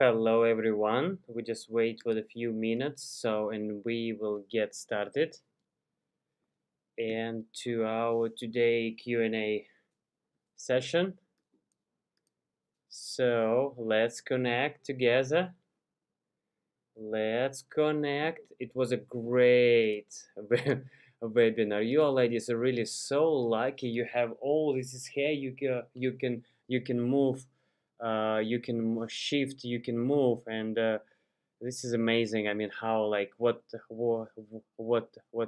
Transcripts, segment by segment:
Hello everyone. We just wait for a few minutes and we will get started. And to our today Q&A session. So let's connect together. Let's connect. It was a great webinar. You all ladies are really so lucky. You have all this is here. You can move, you can shift, you can move, and this is amazing. I mean, how like what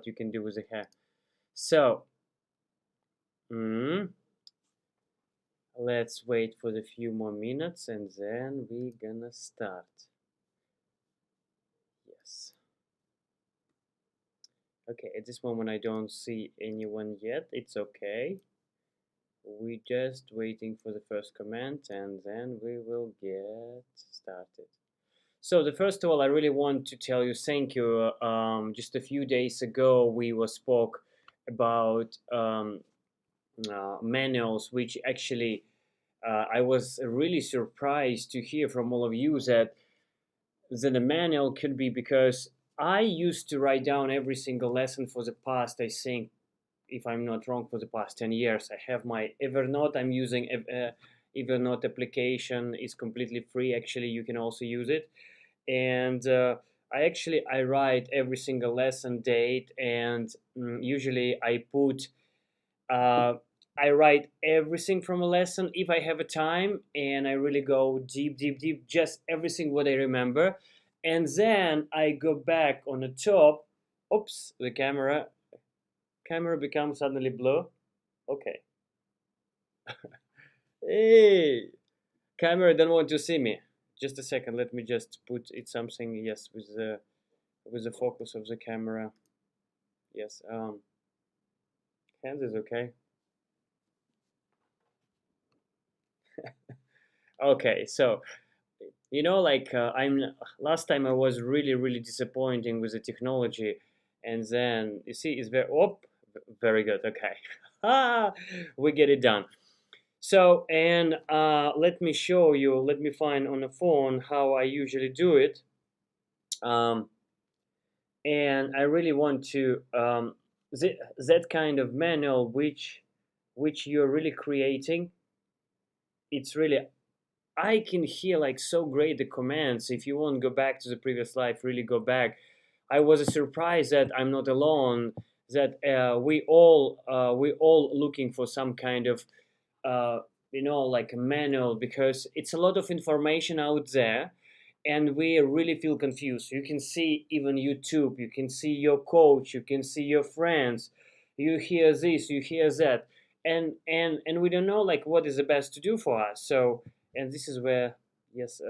you can do with the hair. So, mm, let's wait for a few more minutes and then we're gonna start. Yes. Okay, at this moment I don't see anyone yet. It's okay. We're just waiting for the first comment and then we will get started. So the first of all, I really want to tell you thank you. Just a few days ago, we spoke about manuals, which actually I was really surprised to hear from all of you that the manual could be because I used to write down every single lesson for the past, I think, if I'm not wrong, for the past 10 years. I have my Evernote. I'm using Evernote application. It's completely free. Actually, you can also use it. And I write every single lesson date, and usually uh, I write everything from a lesson if I have a time, and I really go deep, deep, deep, just everything what I remember, and then I go back on the top. Oops, the camera becomes suddenly blue. Okay. Hey, camera don't want to see me. Just a second. Let me just put it something. Yes, with the focus of the camera. Yes. Hands is okay. Okay. So like I'm last time I was really really disappointing with the technology, and then you see it's very good. Okay. We get it done. So, and let me show you, let me find on the phone how I usually do it. Um, and I really want to, that kind of manual which you're really creating, it's really, I can hear like so great the commands. If you want to go back to the previous life, really go back. I was surprised that I'm not alone, that we all looking for some kind of uh, like a manual, because it's a lot of information out there and we really feel confused. You can see even YouTube, you can see your coach, you can see your friends, you hear this, you hear that, and we don't know like what is the best to do for us. So, and this is where, yes,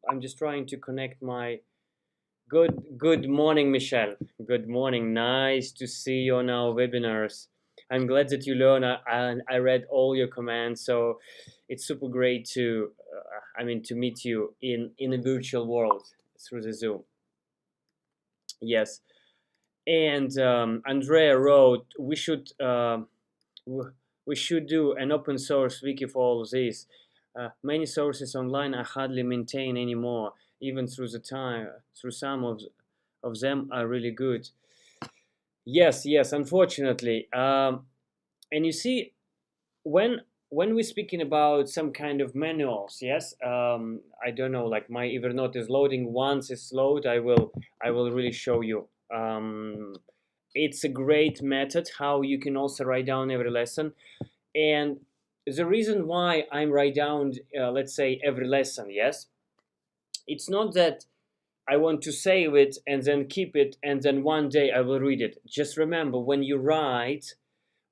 I'm just trying to connect my good morning, Michelle. Good morning. Nice to see you on our webinars. I'm glad that you learn. I read all your comments, so it's super great to, to meet you in a virtual world through the Zoom. Yes, and Andrea wrote, we should do an open source wiki for all of this. Many sources online I hardly maintain anymore, even through some of them are really good. Yes, unfortunately. And you see, when when we're speaking about some kind of manuals, yes, I don't know, like my Evernote is loading. Once it's loaded, I will really show you. It's a great method how you can also write down every lesson. And the reason why I'm write down, let's say, every lesson, yes, it's not that I want to save it and then keep it and then one day I will read it. Just remember, when you write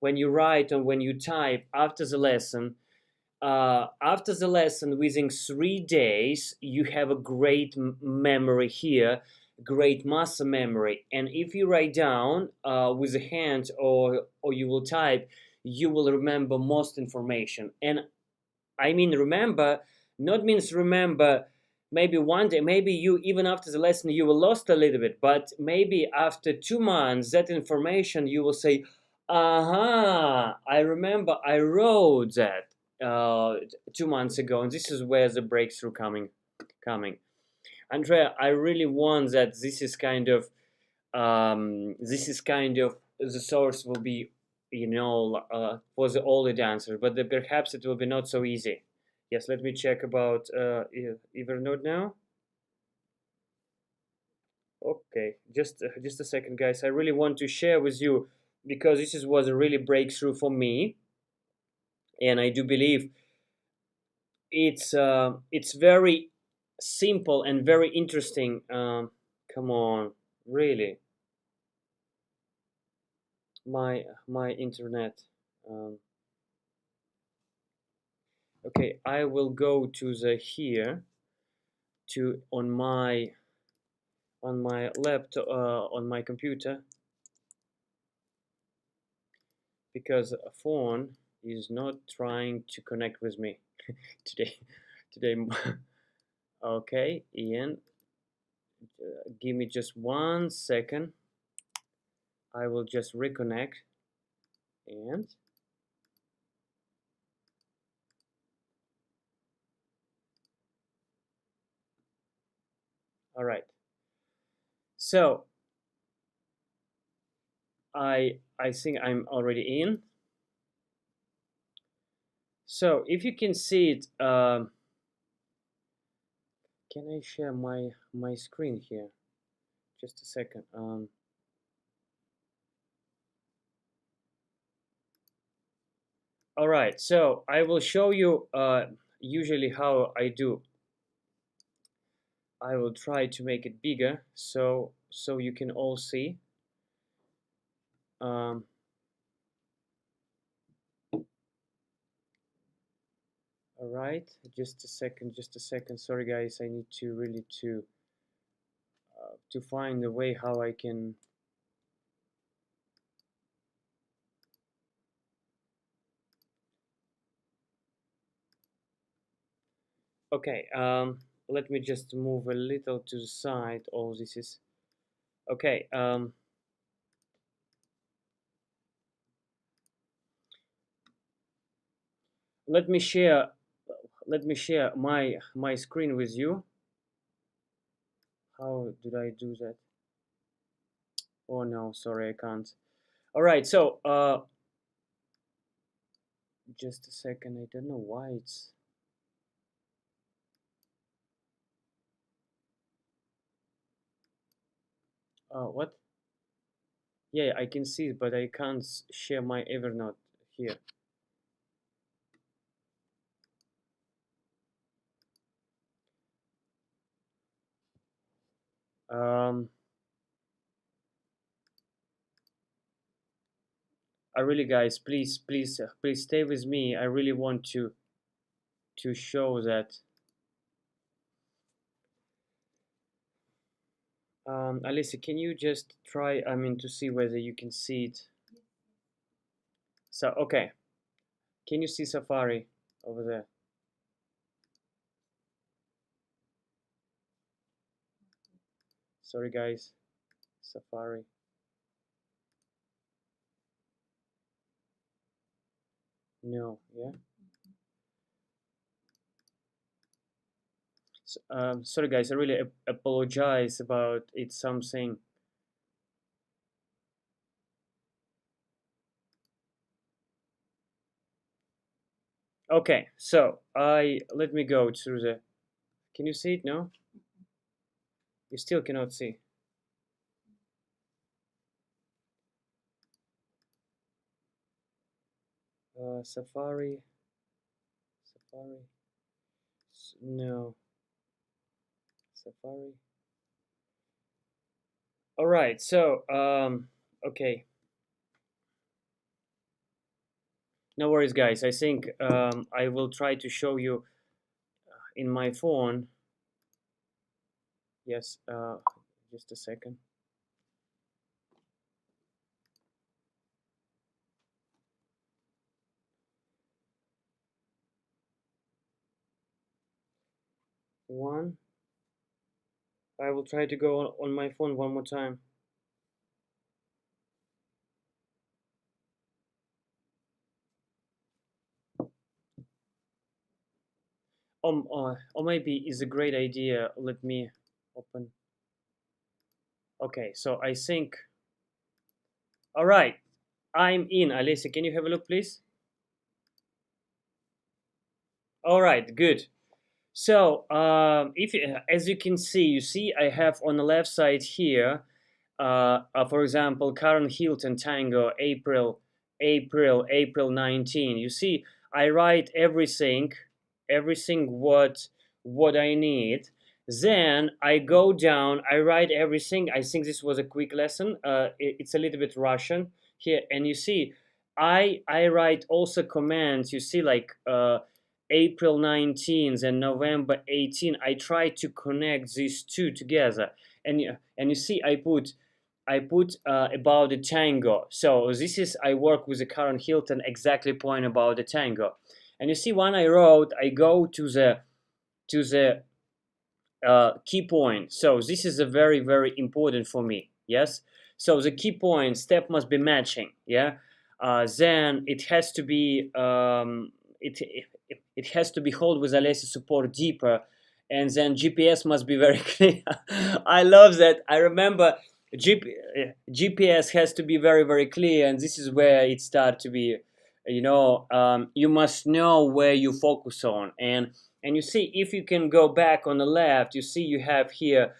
and when you type after the lesson within 3 days, you have a great memory here, great muscle memory. And if you write down with the hand or you will type, you will remember most information. And I mean, remember, not means remember maybe one day, maybe you, even after the lesson, you will lost a little bit, but maybe after 2 months, that information you will say, aha, I remember I wrote that 2 months ago, and this is where the breakthrough coming. coming. Andrea, I really want that this is kind of the source will be, for the older dancers, but perhaps it will be not so easy. Yes, let me check about Evernote now. Okay, just a second, guys. I really want to share with you because was a really breakthrough for me, and I do believe it's very simple and very interesting. Come on, really, my internet. Um, okay, I will go to the here to on my laptop on my computer because a phone is not trying to connect with me today. Today, okay, Ian, give me just 1 second. I will just reconnect and all right. So I think I'm already in. So if you can see it, can I share my screen here? Just a second. All right. So I will show you usually how I do. I will try to make it bigger so you can all see. Um, all right. Just a second. Just a second. Sorry, guys. I need to really to find a way how I can. Okay, let me just move a little to the side. Oh, this is okay. Let me share. Let me share my screen with you. How did I do that? Oh no, sorry, I can't. All right, so just a second. I don't know why it's. What? Yeah, I can see it, but I can't share my Evernote here. Um, I really, guys, please stay with me. I really want to show that. Alicia, can you just try, I mean, to see whether you can see it? So, okay. Can you see Safari over there? Sorry, guys. Safari. No, yeah? So, sorry, guys. I really apologize about it something. Okay, so let me go through the. Can you see it? No? You still cannot see. Safari. Safari. No. Safari. All right, so, okay. No worries, guys. I think I will try to show you in my phone. Yes, just a second. One. I will try to go on my phone one more time. or maybe is a great idea. Let me open. Okay, so I think. All right, I'm in. Alessia, can you have a look, please? All right, good. So, if as you can see, I have on the left side here, for example, Karen Hilton Tango, April 19. You see, I write everything what I need. Then I go down, I write everything. I think this was a quick lesson. It's a little bit Russian here, and you see, I write also commands. You see, like April 19th and November 18th. I try to connect these two together, and you see, I put about the tango. So this is I work with the Karen Hilton exactly point about the tango, and you see when I wrote, I go to the key point. So this is a very important for me. Yes. So the key point step must be matching. Yeah. Then it has to be it has to be hold with Alessi support deeper, and then GPS must be very clear. I love that. I remember GPS has to be very clear, and this is where it starts to be. You must know where you focus on, and you see, if you can go back on the left, you see you have here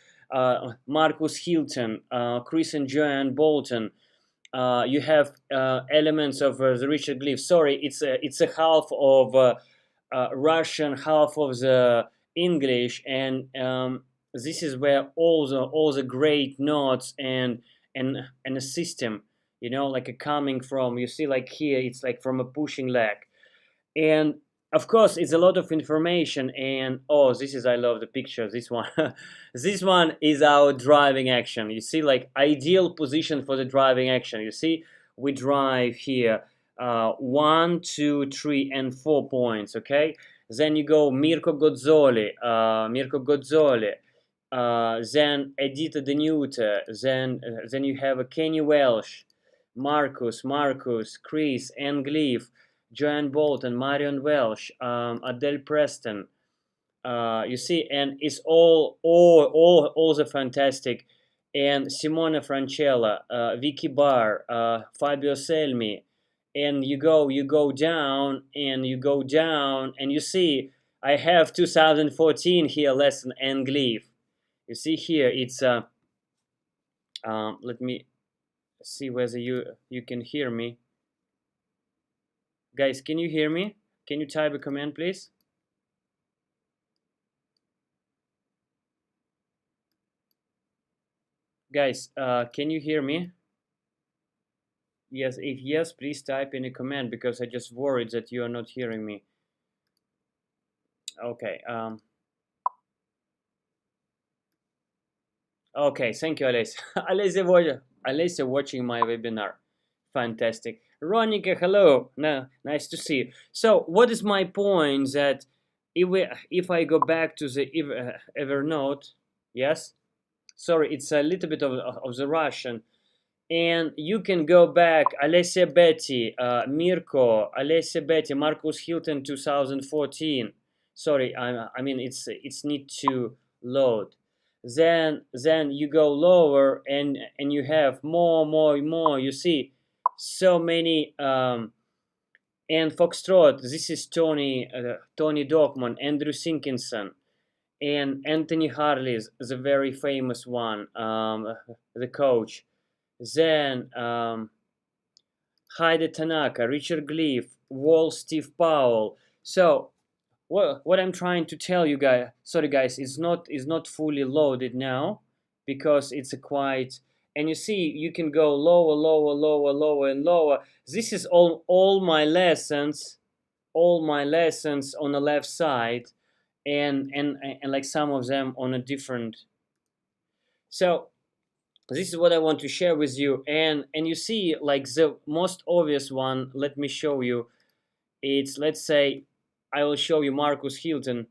Marcus Hilton, Chris and Joanne Bolton. You have elements of the Richard Glyph. Sorry, it's a half of Russian, half of the English, and this is where all the great notes and a system, like a coming from. You see, like here, it's like from a pushing leg, and of course it's a lot of information. And oh, this is I love the picture. This one, this one is our driving action. You see, like ideal position for the driving action. You see, we drive here 1, 2, 3, and 4 points. Okay, then you go Mirko Gozzoli, then Edita Denuta, then you have a Kenny Welsh, Marcus, Chris, Ann Gleave, Joanne Bolton, Marion Welsh, Adele Preston. You see, and it's all the fantastic, and Simona Francella, Vicky Barr, Fabio Selmi, and you go down and you go down, and you see I have 2014 here lesson and Gleave. You see here it's let me see whether you can hear me. Guys, can you hear me? Can you type a comment, please? Guys, can you hear me? Yes, if yes, please type in a comment, because I just worried that you are not hearing me. Okay. Okay, thank you, Alessia. Alessia watching my webinar. Fantastic. Ronica, hello. Nice to see you. So, what is my point? That if I go back to the Evernote, yes. Sorry, it's a little bit of the Russian, and you can go back. Alessia Betty, Mirko, Alessia Betty, Marcus Hilton, 2014. Sorry, I mean it's need to load. Then you go lower, and you have more. You see so many. And Foxtrot. This is Tony Dockman, Andrew Sinkinson, and Anthony Harley's the very famous one, the coach. Then Heide Tanaka, Richard Gleave, Wall, Steve Powell. So what I'm trying to tell you guys, sorry guys, is not fully loaded now, because it's a quite, and you see you can go lower and lower. This is all my lessons, on the left side, and like some of them on a different. So this is what I want to share with you, and you see, like the most obvious one, let me show you. It's, let's say, I will show you Marcus Hilton.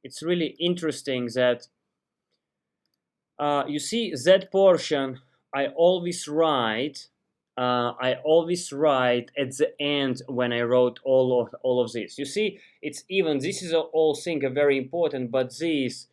It's really interesting that you see that portion I always write I always write at the end when I wrote all of this. You see, it's even this is all thing are very important, but this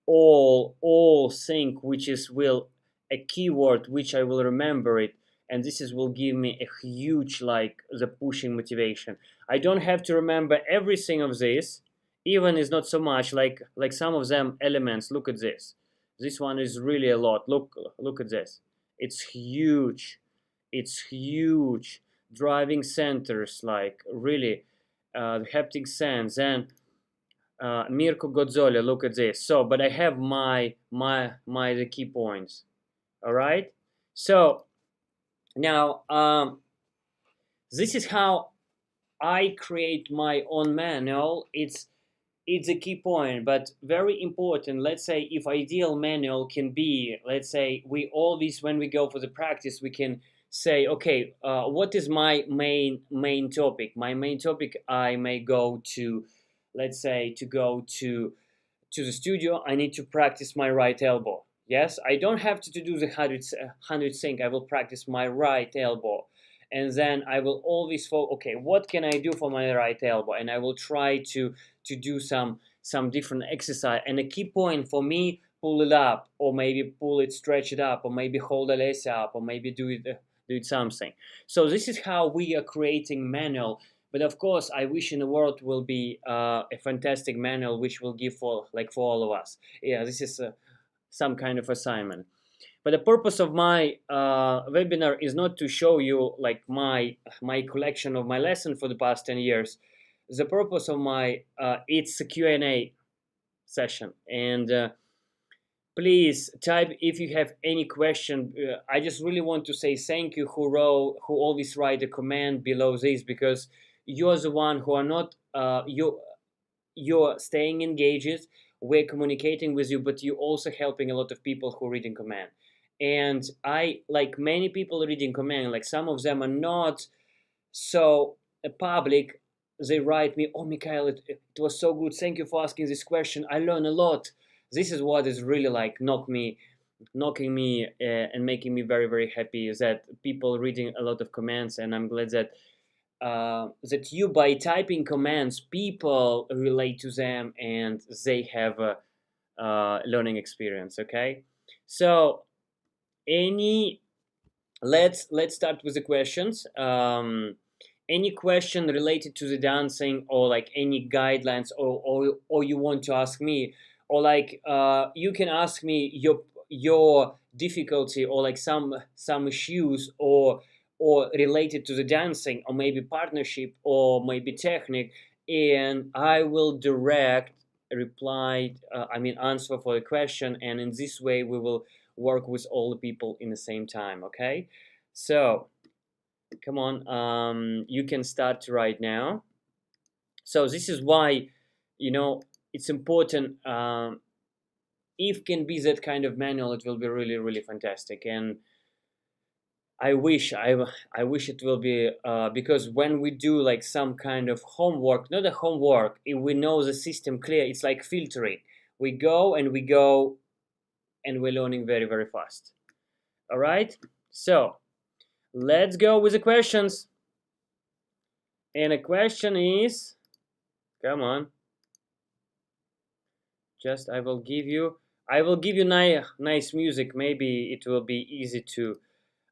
all thing which is will a keyword which I will remember it, and this is will give me a huge like the pushing motivation. I don't have to remember everything of this, even is not so much like some of them elements. Look at this. This one is really a lot. Look at this. It's huge. It's huge. Driving centers, like really haptic sense. And Mirko Gozzolia, look at this. So, but I have my the key points. All right. So now this is how I create my own manual. It's a key point, but very important. Let's say if ideal manual can be, let's say we always when we go for the practice, we can say, okay, what is my main topic? My main topic, I may go to, let's say, to go to the studio. I need to practice my right elbow. Yes, I don't have to do the hundred thing. I will practice my right elbow, and then I will always focus. Okay, what can I do for my right elbow? And I will try to do some different exercise. And a key point for me, pull it up, or maybe pull it, stretch it up, or maybe hold the legs up, or maybe do it something. So this is how we are creating manual. But of course, I wish in the world will be a fantastic manual which will give for all of us. Yeah, this is some kind of assignment. But the purpose of my webinar is not to show you like my collection of my lesson for the past 10 years. The purpose of my it's a Q&A session, and please type if you have any question. I just really want to say thank you who always write a comment below this, because you're the one who are not you're staying engaged. We're communicating with you, but you're also helping a lot of people who reading comment. And I like many people reading comment, like some of them are not so public. They write me, oh Mikhail, it was so good, thank you for asking this question, I learn a lot. This is what is really like knocking me and making me very very happy, is that people reading a lot of comments. And I'm glad that that you, by typing commands, people relate to them and they have a learning experience. Okay, so any let's start with the questions. Any question related to the dancing, or like any guidelines, or you want to ask me, or like you can ask me your difficulty, or like some issues, or related to the dancing, or maybe partnership, or maybe technique, and I will direct reply, answer for the question, and in this way we will work with all the people in the same time. Okay, so come on, you can start right now. So this is why, it's important. If can be that kind of manual, it will be really really fantastic. And I wish it will be, because when we do like some kind of homework, not a homework, if we know the system clear, it's like filtering. We go and we go, and we're learning very very fast. All right, so let's go with the questions. And a question is, come on, just I will give you nice music. Maybe it will be easy to.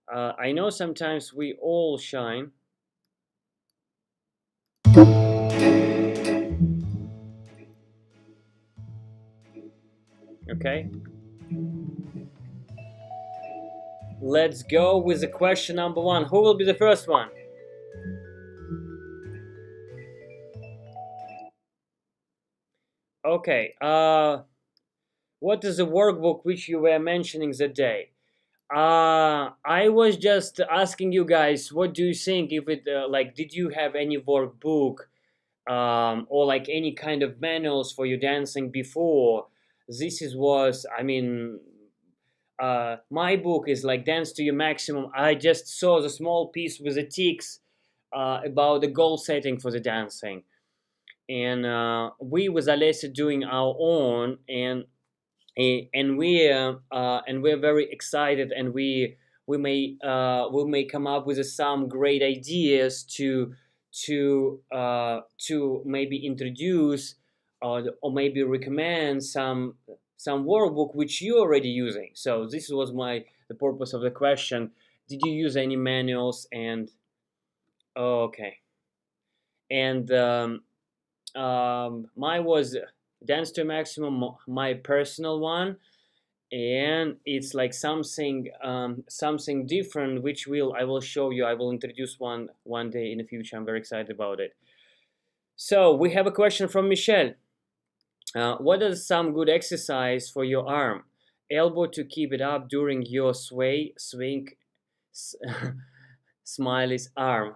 I know sometimes we all shine. Okay. Let's go with the question number one. Who will be the first one? Okay. What is the workbook which you were mentioning that day? I was just asking you guys, what do you think? If it like, did you have any workbook, or like any kind of manuals for your dancing before? This was, my book is like Dance to Your Maximum. I just saw the small piece with the ticks about the goal setting for the dancing, and we with Alessia doing our own, and we're very excited, and we we may come up with some great ideas to maybe introduce or maybe recommend some workbook which you're already using. So this was the purpose of the question. Did you use any manuals? And oh, okay. And mine was Dance to Maximum, my personal one, and it's like something different, which I will show you. I will introduce one day in the future. I'm very excited about it. So we have a question from Michelle. What is some good exercise for your arm? Elbow to keep it up during your swing. Smiley's arm.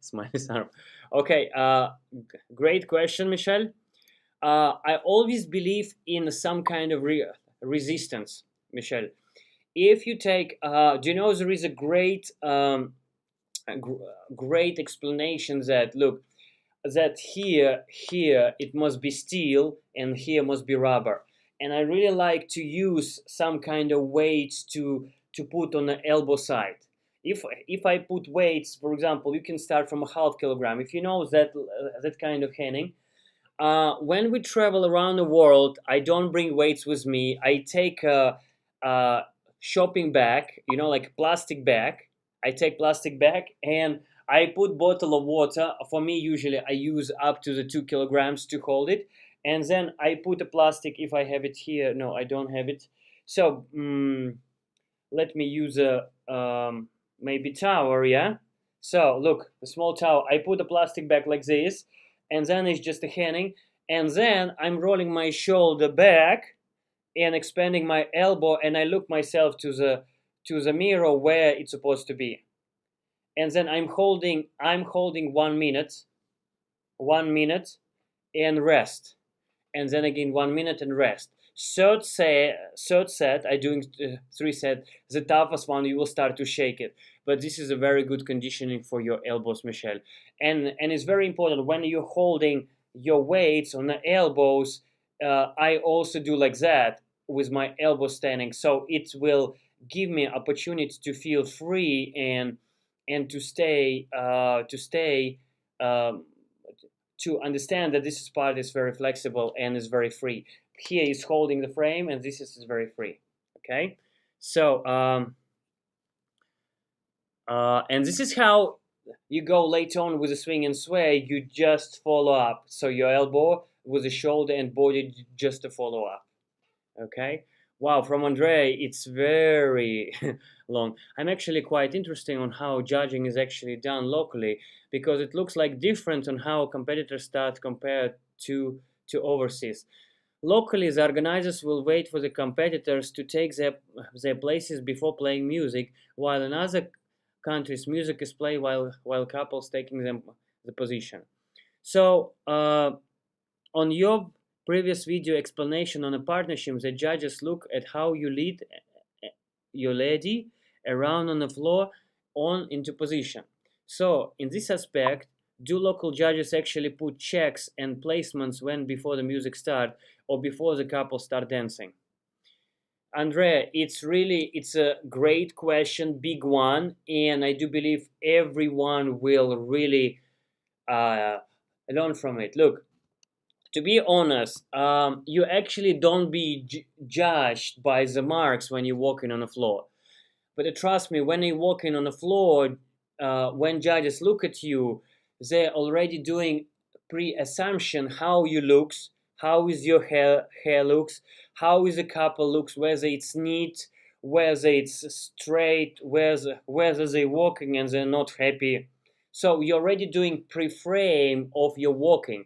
Smiley's arm. Okay. Great question, Michelle. I always believe in some kind of resistance, Michelle. If you take, do you know there is a great explanation that, look, that here it must be steel and here must be rubber, and I really like to use some kind of weights to put on the elbow side. If I put weights, for example, you can start from a half kilogram. If you know that kind of Henning. When we travel around the world, I don't bring weights with me. I take a shopping bag, like plastic bag. I take plastic bag and I put bottle of water. For me, usually I use up to the 2 kilograms to hold it, and then I put a plastic. If I have it here, no, I don't have it. So let me use a maybe tower, yeah. So look, the small tower. I put a plastic bag like this, and then it's just a Henning, and then I'm rolling my shoulder back and expanding my elbow, and I look myself to the mirror where it's supposed to be, and then I'm holding 1 minute, and rest, and then again 1 minute and rest. Third set, I doing 3 sets. The toughest one, you will start to shake it, but this is a very good conditioning for your elbows, Michelle. And it's very important when you're holding your weights on the elbows. I also do like that with my elbow standing, so it will give me opportunity to feel free and to stay to understand that this part is very flexible and is very free. Here is holding the frame, and this is very free. Okay, so and this is how you go later on with the swing and sway. You just follow up, so your elbow with the shoulder and body just to follow up. Okay. Wow, from Andre, it's very long. I'm actually quite interested on how judging is actually done locally, because it looks like different on how competitors start compared to overseas. Locally, the organizers will wait for the competitors to take their places before playing music, while in other countries, music is played while couples taking the position. So, on your previous video explanation on a partnership, the judges look at how you lead your lady around on the floor into position. So, in this aspect, do local judges actually put checks and placements before the music starts or before the couple start dancing? Andrea, it's a great question, big one, and I do believe everyone will really learn from it. Look, to be honest, you actually don't be judged by the marks when you're walking on the floor. But trust me, when you're walking on the floor, when judges look at you, they're already doing pre-assumption how you looks, how is your hair looks, how is the couple looks, whether it's neat, whether it's straight, whether they're walking and they're not happy. So you're already doing pre-frame of your walking.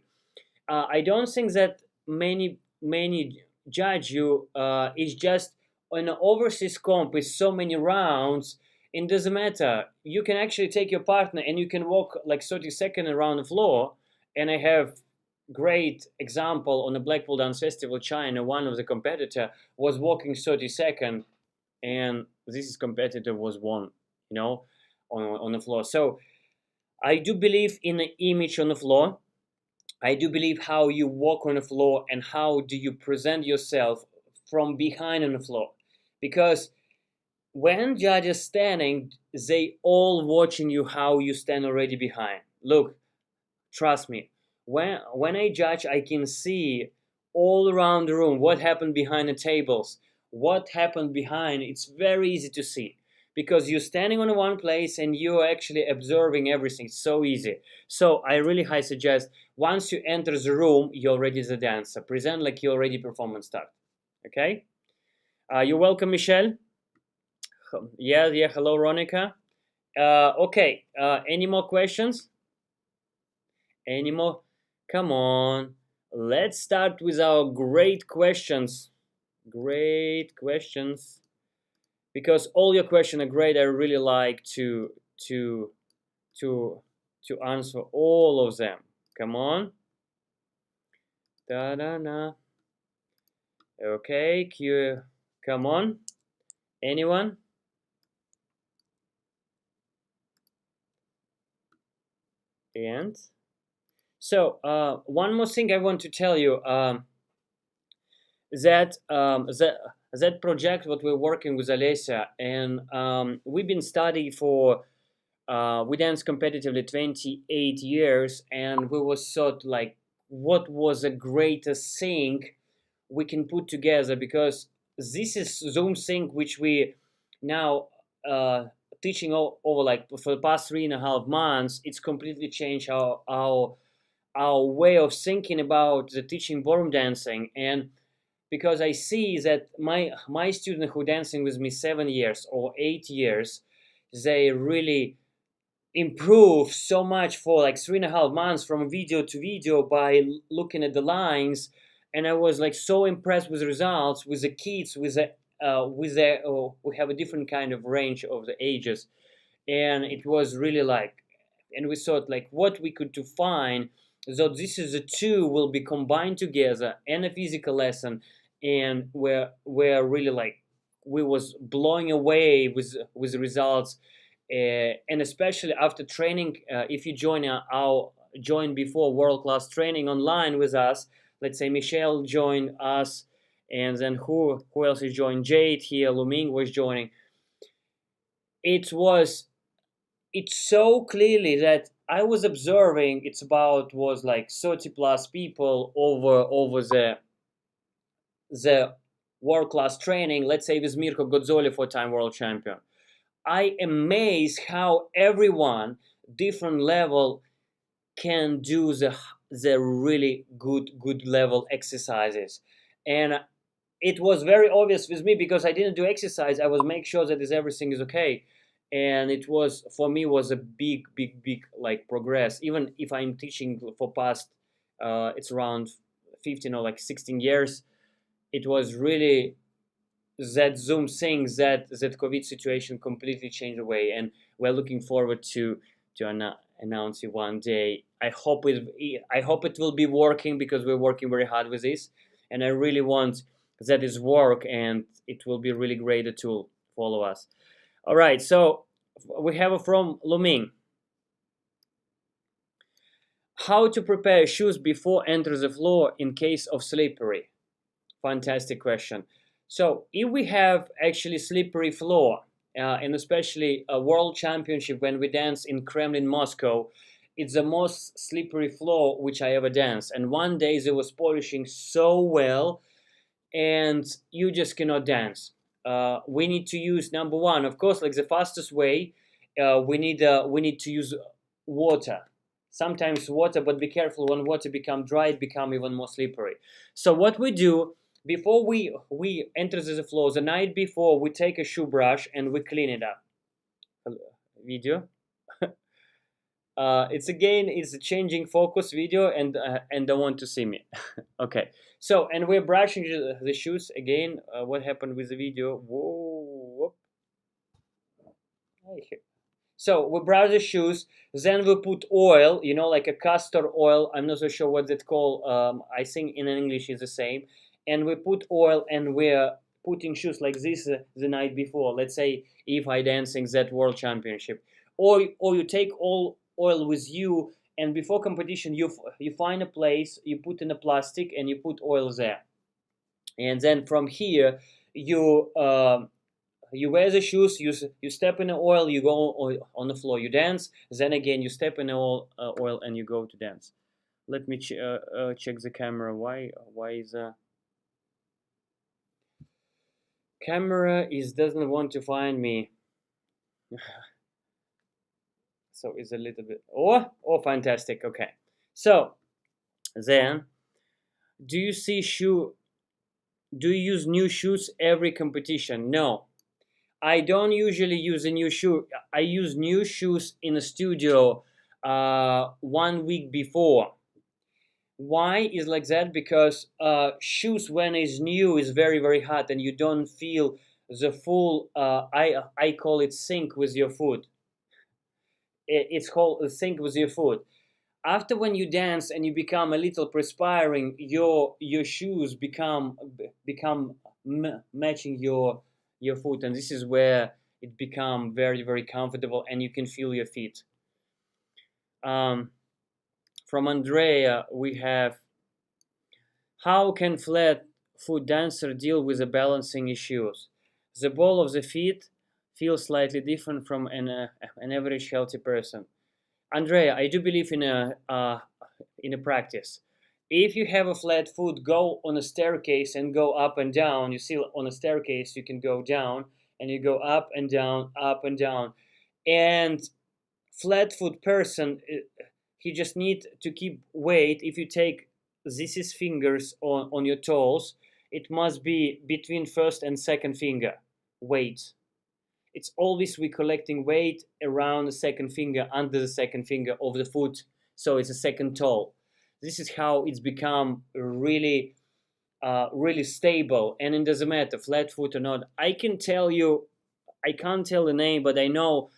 I don't think that many judge you. It's just an overseas comp with so many rounds. It doesn't matter. You can actually take your partner and you can walk like 30 seconds around the floor. And I have great example on the Blackpool Dance Festival, China. One of the competitor was walking 30 seconds, and this competitor was won. On the floor. So I do believe in the image on the floor. I do believe how you walk on the floor and how do you present yourself from behind on the floor. Because when judges standing, they all watching you how you stand already behind. Look, trust me, when I judge, I can see all around the room what happened behind the tables, what happened behind. It's very easy to see because you're standing on one place and you're actually observing everything. It's so easy. So I really high suggest once you enter the room, you're already the dancer. Present like you already performance start. Okay? You're welcome, Michelle. Yeah, yeah. Hello, Ronica. Okay. Any more questions? Any more? Come on. Let's start with our great questions. Great questions. Because all your questions are great. I really like to to to answer all of them. Come on. Da da da. Okay, Q. Come on. Anyone? And so one more thing I want to tell you. That project what we're working with Alessia, and we've been studying for we danced competitively 28 years, and we was thought like what was the greatest thing we can put together, because this is Zoom sync which we now teaching over like for the past 3.5 months. It's completely changed our way of thinking about the teaching ballroom dancing. And because I see that my student who dancing with me 7 years or 8 years, they really improve so much for like 3.5 months from video to video by looking at the lines. And I was like so impressed with the results with the kids with the we have a different kind of range of the ages. And it was really like, and we thought like what we could to find, so this is the two will be combined together and a physical lesson. And we're really like we was blowing away with the results. And especially after training, if you join our join before world class training online with us, let's say Michelle joined us, and then who else is joined, Jade here, Luming was joining. It's so clearly that I was observing. It's about was like 30 plus people over the world class training. Let's say with Mirko Godzoli, 4-time world champion. I amazed how everyone different level can do the really good level exercises. And it was very obvious with me because I didn't do exercise. I was make sure that everything is okay. And it was for me was a big like progress. Even if I'm teaching for past it's around 15 or like 16 years, it was really that Zoom thing, that COVID situation completely changed the way. And we're looking forward to announce it one day. I hope it will be working because we're working very hard with this, and I really want that is work, and it will be really great a tool for all of us. All right, so we have from Luming. How to prepare shoes before enter the floor in case of slippery? Fantastic question. So if we have actually slippery floor, and especially a world championship when we dance in Kremlin, Moscow, it's the most slippery floor which I ever danced. And one day they was polishing so well, and you just cannot dance. We need to use number one, of course, like the fastest way. We need to use water. Sometimes water, but be careful when water become dry, it become even more slippery. So what we do before we enter the floor, the night before, we take a shoe brush and we clean it up. Video. It's a changing focus video, and don't want to see me. Okay, so and we're brushing the shoes again. What happened with the video? Whoa. So we brush the shoes, then we put oil, like a castor oil. I'm not so sure what that's called. I think in English is the same. And we put oil, and we're putting shoes like this the night before. Let's say if I dancing that world championship, or you take all oil with you, and before competition you find a place, you put in a plastic, and you put oil there, and then from here you you wear the shoes, you step in the oil, you go on the floor, you dance, then again you step in the oil and you go to dance. Let me check the camera. Why is camera is doesn't want to find me? So it's a little bit, oh fantastic. Okay, so then do you see shoe do you use new shoes every competition? No, I don't usually use a new shoe. I use new shoes in the studio 1 week before. Why is like that? Because shoes when it's new is very hot and you don't feel the full I call it sync with your foot. It's called sync with your foot. After when you dance and you become a little perspiring, your shoes become matching your foot, and this is where it become very comfortable and you can feel your feet. From Andrea we have, how can flat foot dancer deal with the balancing issues? The ball of the feet feels slightly different from an average healthy person. Andrea, I do believe in a practice. If you have a flat foot, go on a staircase and go up and down. You see, on a staircase you can go down and you go up and down, up and down. And flat foot person, he just need to keep weight. If you take these fingers on your toes, it must be between first and second finger weight. It's always we collecting weight around the second finger, under the second finger of the foot, so it's a second toe. This is how it's become really stable, and it doesn't matter flat foot or not. I can tell you, I can't tell the name, but I know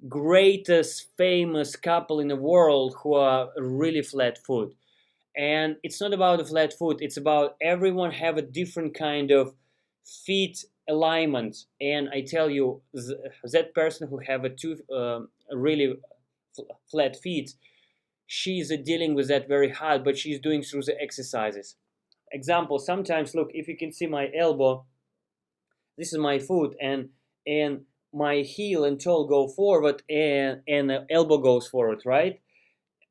greatest famous couple in the world who are really flat foot. And it's not about the flat foot, it's about everyone have a different kind of feet alignment. And I tell you, that person who have really flat feet, she's dealing with that very hard, but she's doing through the exercises. Example, sometimes look, if you can see my elbow, this is my foot, and my heel and toe go forward, and the elbow goes forward, right?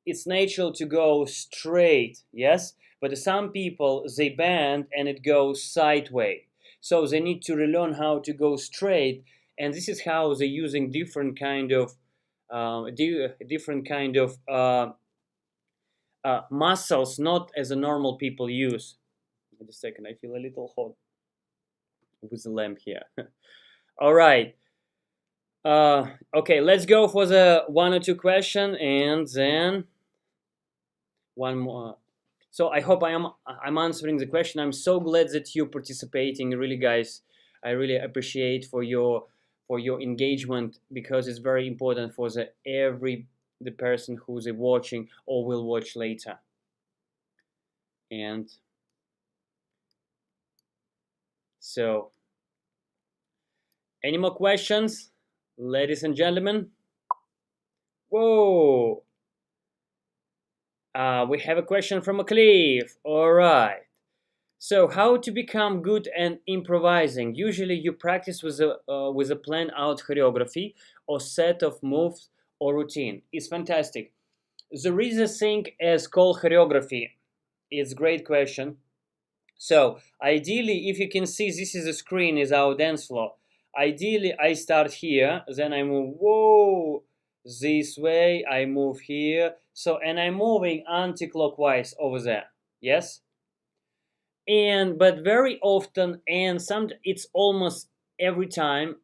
It's natural to go straight, yes, but some people they bend and it goes sideways, so they need to relearn how to go straight. And this is how they're using different kind of muscles, not as a normal people use. Wait a second, I feel a little hot with the lamp here. All right. Okay, let's go for the one or two question, and then one more. So I hope I'm answering the question. I'm so glad that you're participating, really, guys. I really appreciate for your engagement, because it's very important for the person who's watching or will watch later. And so, any more questions, ladies and gentlemen? Whoa! We have a question from a Cliff. All right. So, how to become good at improvising? Usually, you practice with a planned out choreography or set of moves or routine. It's fantastic. There is a thing as called choreography. It's a great question. So, ideally, if you can see, this is a screen, is our dance floor. Ideally, I start here, then I move, whoa, this way, I move here. So, and I'm moving anti-clockwise over there, yes? But very often, and it's almost every time,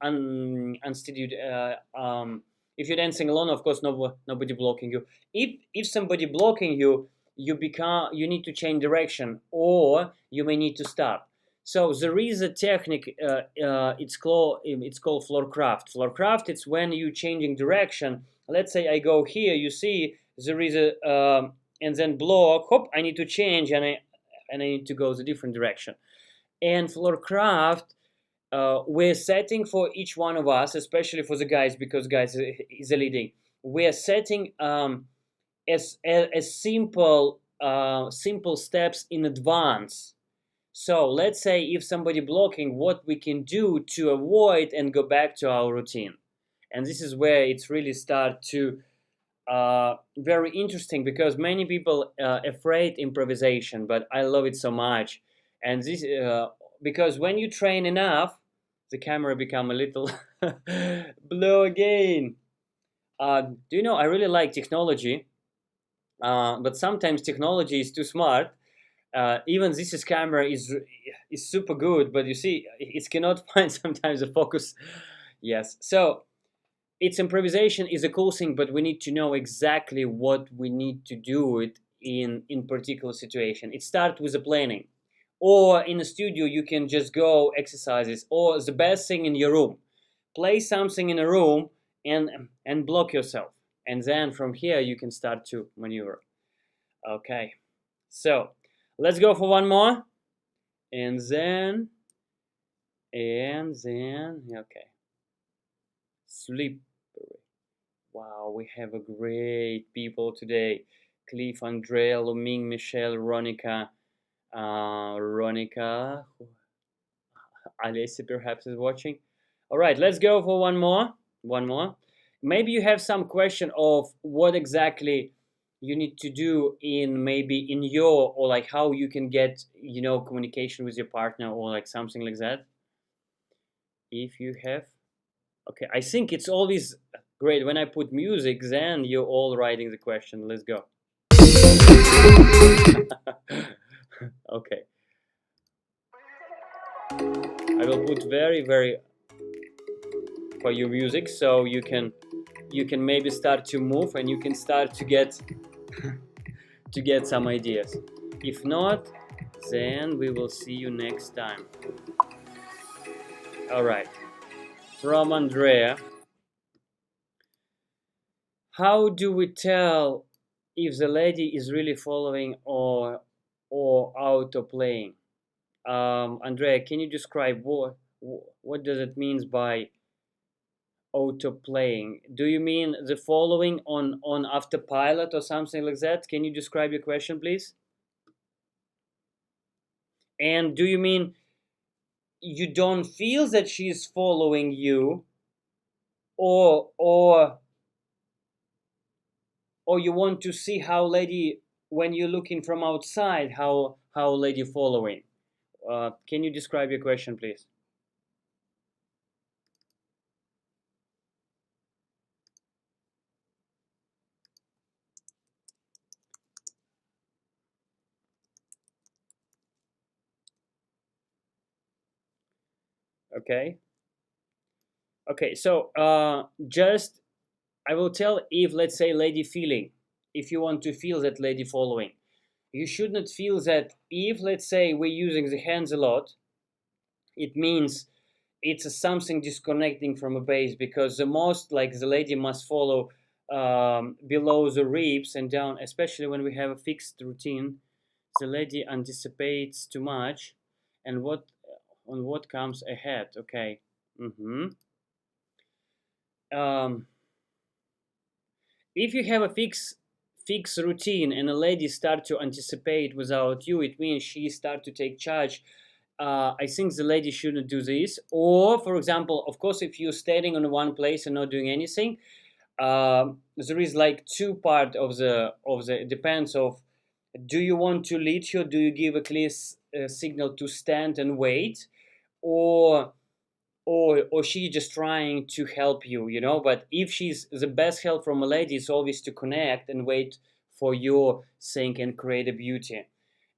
if you're dancing alone, of course, nobody blocking you. If somebody blocking you, you need to change direction, or you may need to stop. So there is a technique. It's called floor craft. Floor craft. It's when you changing direction. Let's say I go here. You see there is a and then block. Hop! I need to change, and I need to go the different direction. And floor craft, we're setting for each one of us, especially for the guys, because guys is a leading. We're setting as simple steps in advance. So let's say if somebody blocking, what we can do to avoid and go back to our routine. And this is where it's really start to very interesting, because many people afraid improvisation, but I love it so much. And this because when you train enough, the camera become a little blue again. Do you know, I really like technology, but sometimes technology is too smart. Even this is camera is super good, but you see, it cannot find sometimes the focus. Yes, so it's improvisation is a cool thing, but we need to know exactly what we need to do it in particular situation. It starts with the planning, or in a studio you can just go exercises, or the best thing in your room, play something in a room and block yourself, and then from here you can start to maneuver. Okay, so let's go for one more, and then okay, sleep. Wow, we have a great people today. Cliff, Andrea, Luming, Michelle, Ronica, Ronica, Alessia perhaps is watching. All right, let's go for one more. One more. Maybe you have some question of what exactly you need to do in maybe in your, or like how you can get, communication with your partner, or like something like that. If you have. Okay, I think it's always great when I put music, then you're all writing the question. Let's go. Okay, I will put very, very for your music, so you can maybe start to move, and you can start to get some ideas. If not, then we will see you next time. All right, from Andrea. How do we tell if the lady is really following or auto playing? Andrea, can you describe what does it means by auto playing? Do you mean the following on autopilot or something like that? Can you describe your question, please? And do you mean you don't feel that she's following you, or you want to see how lady, when you're looking from outside, how lady following? Can you describe your question, please? Okay. Okay. So just I will tell, if let's say lady feeling, if you want to feel that lady following, you should not feel that if let's say we're using the hands a lot, it means it's something disconnecting from a base, because the most like the lady must follow below the ribs and down, especially when we have a fixed routine. The lady anticipates too much, and what comes ahead. Okay. Mm-hmm. um, if you have a fixed routine and a lady start to anticipate without you, it means she start to take charge. I think the lady shouldn't do this. Or, for example, of course, if you're standing on one place and not doing anything, there is like two part of the it depends of, do you want to lead her? Do you give a clear signal to stand and wait, or or she just trying to help you, but if she's the best help from a lady is always to connect and wait for your thing and create a beauty.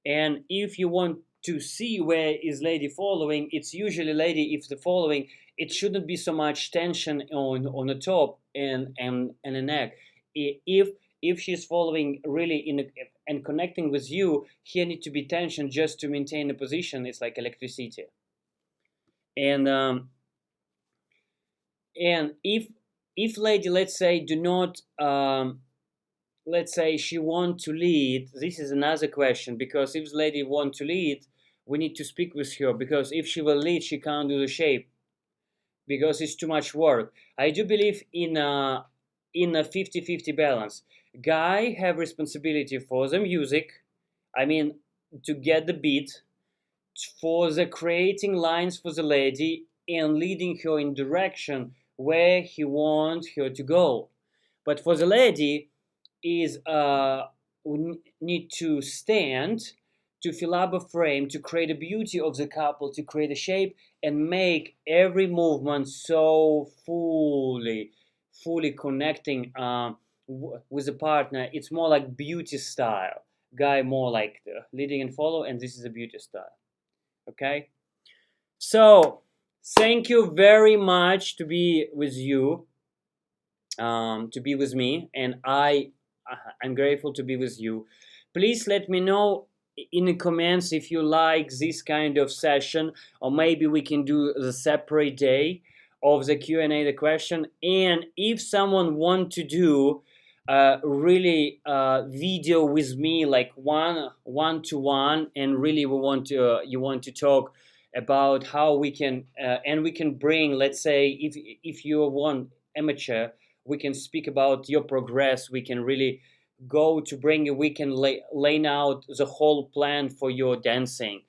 And if you want to see where is lady following, it's usually lady, if the following, it shouldn't be so much tension on the top and the neck. If she's following really and connecting with you, here need to be tension just to maintain a position. It's like electricity. And if lady, let's say, do not let's say she want to lead, this is another question, because if lady want to lead, we need to speak with her, because if she will lead, she can't do the shape, because it's too much work. I do believe in a 50-50 balance. Guy have responsibility for the music, I mean, to get the beat, for the creating lines for the lady and leading her in direction where he wants her to go. But for the lady, is we need to stand to fill up a frame, to create a beauty of the couple, to create a shape and make every movement so fully connecting with the partner. It's more like beauty style. Guy more like leading and follow, and this is a beauty style. Okay, so thank you very much to be with you, to be with me, and I'm grateful to be with you. Please let me know in the comments if you like this kind of session, or maybe we can do the separate day of the Q&A, the question. And if someone want to do really video with me, like one to one, and really we want to you want to talk about how we can and we can bring, let's say, if you want amateur, we can speak about your progress. We can really go to bring you, we can lay out the whole plan for your dancing.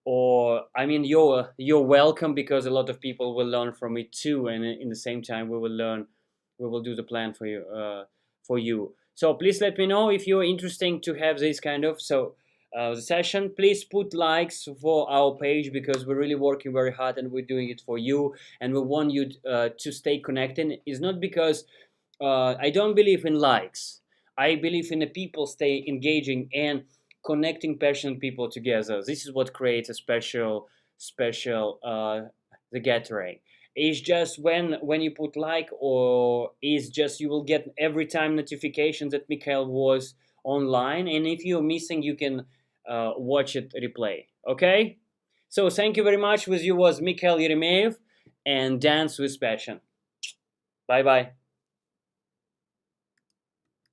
Or I mean, you're welcome, because a lot of people will learn from it too, and in the same time we will learn, we will do the plan for you. So please let me know if you're interested to have this kind of the session. Please put likes for our page, because we're really working very hard and we're doing it for you, and we want you to stay connected. It's not because I don't believe in likes. I believe in the people stay engaging and connecting passionate people together. This is what creates a special the gathering. It's just when you put like, or is just you will get every time notification that Mikhail was online, and if you're missing, you can watch it replay. Okay, so thank you very much. With you was Mikhail Eremeev, and dance with passion. Bye bye.